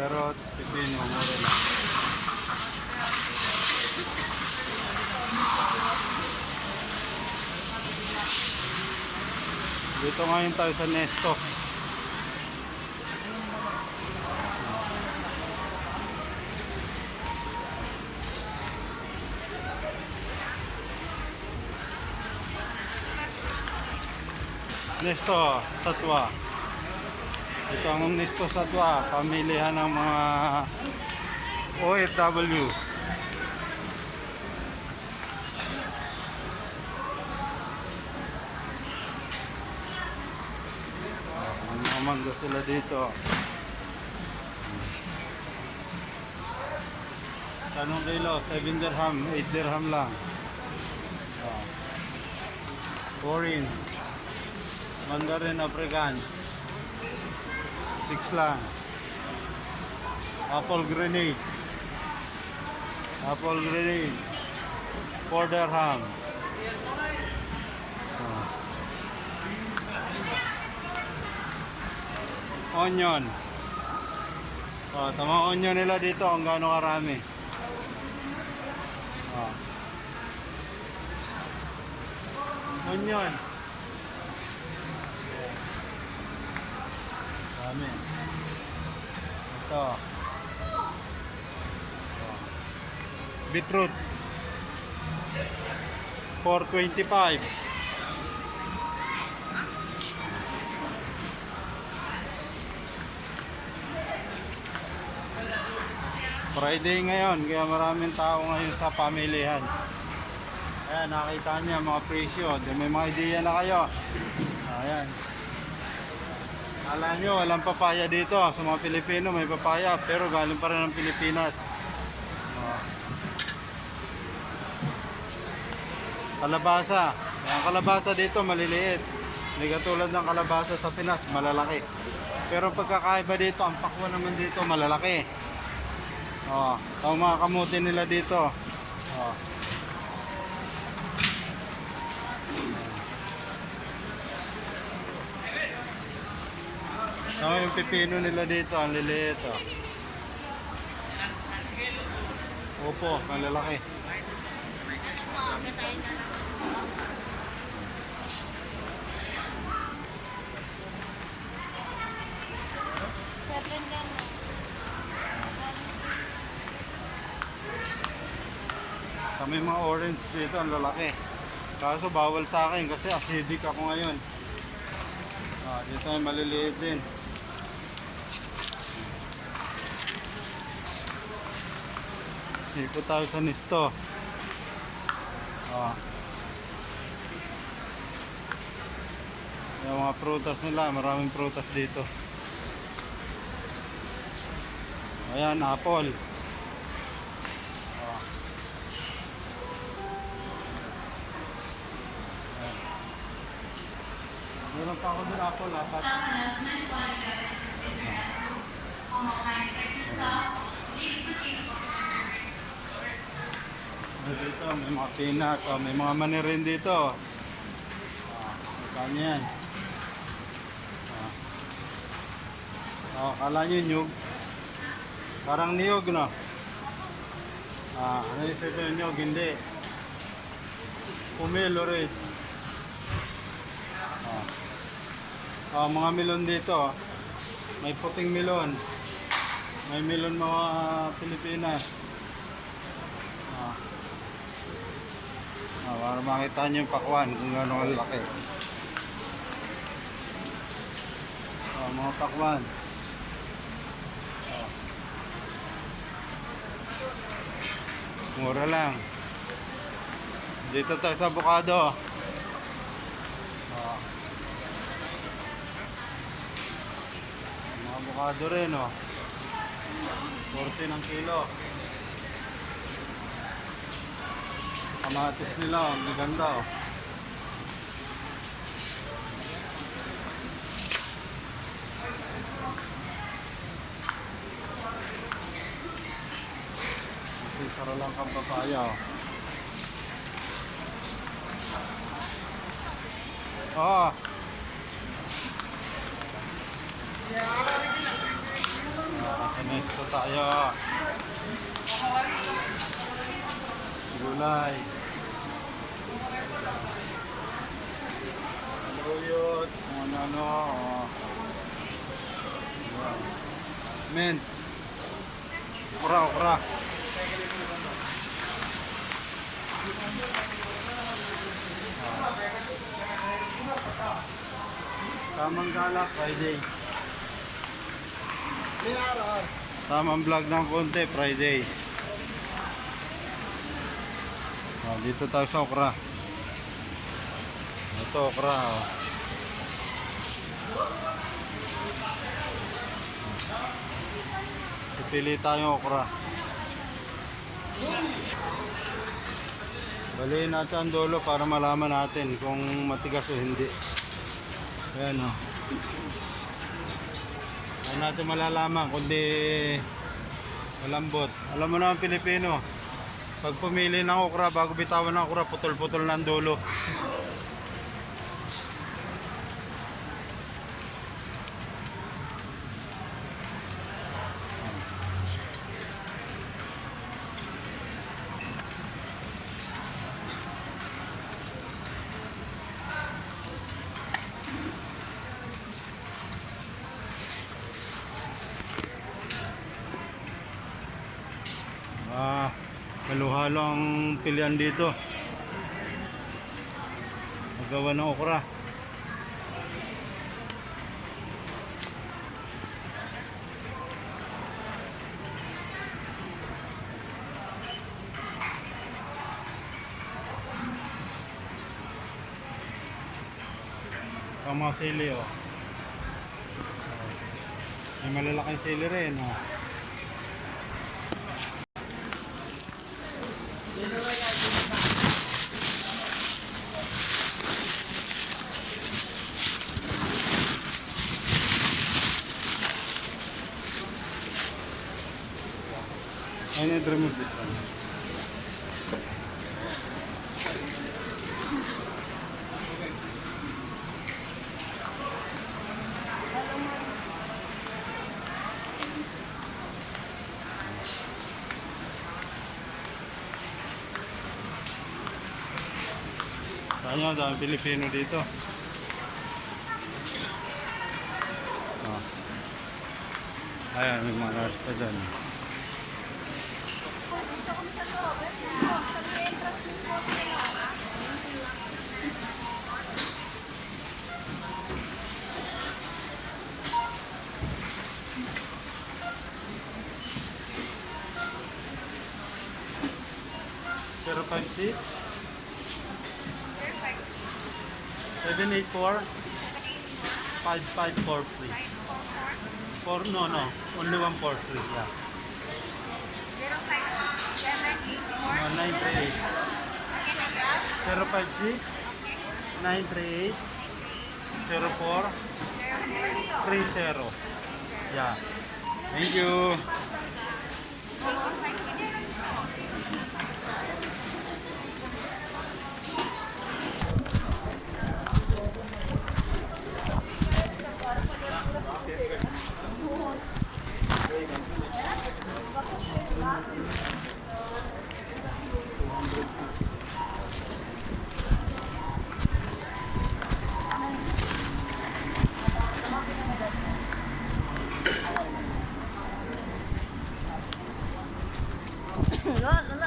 Carrots, pipino, mura lang. Dito ngayon tayo sa Nesto. Nesto Satwa. Ito ang Nesto Satwa, pamilihan ng mga OFW. Ang mga mangga sila dito. Tanong kilo, 7 dirham, 8 dirham lang. Orange. Mandarin African 6 lang. Apple grenade 4 dirham. Onion. Tamang onion nila dito ang gaano karami. Onion. Dami. Ito. Beetroot. 4.25. Friday ngayon, kaya maraming tao ngayon sa pamilihan. Ayan, nakita niya mga presyo. May mga ideya na kayo. Ayan. Alam nyo, walang papaya dito. Sa mga Pilipino may papaya, pero galing pa rin ng Pilipinas. Kalabasa. Ang kalabasa dito maliliit. Hindi katulad ng kalabasa sa Pinas, malalaki. Pero pagkakaiba dito, ang pakwan naman dito malalaki. Ito mga kamuti nila dito. Ito yung pipino nila dito, ang liliit. Opo, malalaki. Kami mga orange dito, ang lalaki. Kaso bawal sa akin kasi acidic ako ngayon. Dito ay maliliit din. Dito tayo sa Nesto. Yung mga prutas nila, maraming prutas dito. Ayan, apple. Meron pa ako din apple, apat. Some announcement for the government business. Home appliance sector staff, please proceed to customer service. Dito, may mga peanut, may mga mani rin dito. Magkano yan? Kala nyo nyug. Parang niyog, no? Ano yung sabihin nyo? Hindi. Pumelo rin. Mga melon dito. May puting melon. May melon mga Pilipinas. Para makita nyo yung pakwan kung gano'ng laki. Mga pakwan. Mura lang. Dito tayo sa avocado. Mga avocado rin, 40 ng kilo. Kamatis nila, ang ganda, Sara lang kang papaya, Next na tayo. Gulay. Luyot. Ano. Oh. Wow. Men. Okra. Tamang gala, Friday. Tamang vlog ng konti, Friday. Dito tayo sa okra. Ito, okra. Oh. Pipili tayong okra. Baliin natin ang dulo para malaman natin kung matigas o hindi. Ayan o. Ayan natin malalaman kundi malambot. Alam mo naman Pilipino, pag pumili ng okra, bago bitawan ng okra, putol-putol ng dulo. Halo-halo ang pilihan dito. Magawa ng okra. Ang mga sili oh. May malalaking sili rin oh. I need to remove this one. Kanya, dami Pilipino dito. Ayan, may mga nurse pa dyan. Pero 5-6 784 5543 4 no only 143 yeah 938 056 938 04 30 yeah thank you. No, no,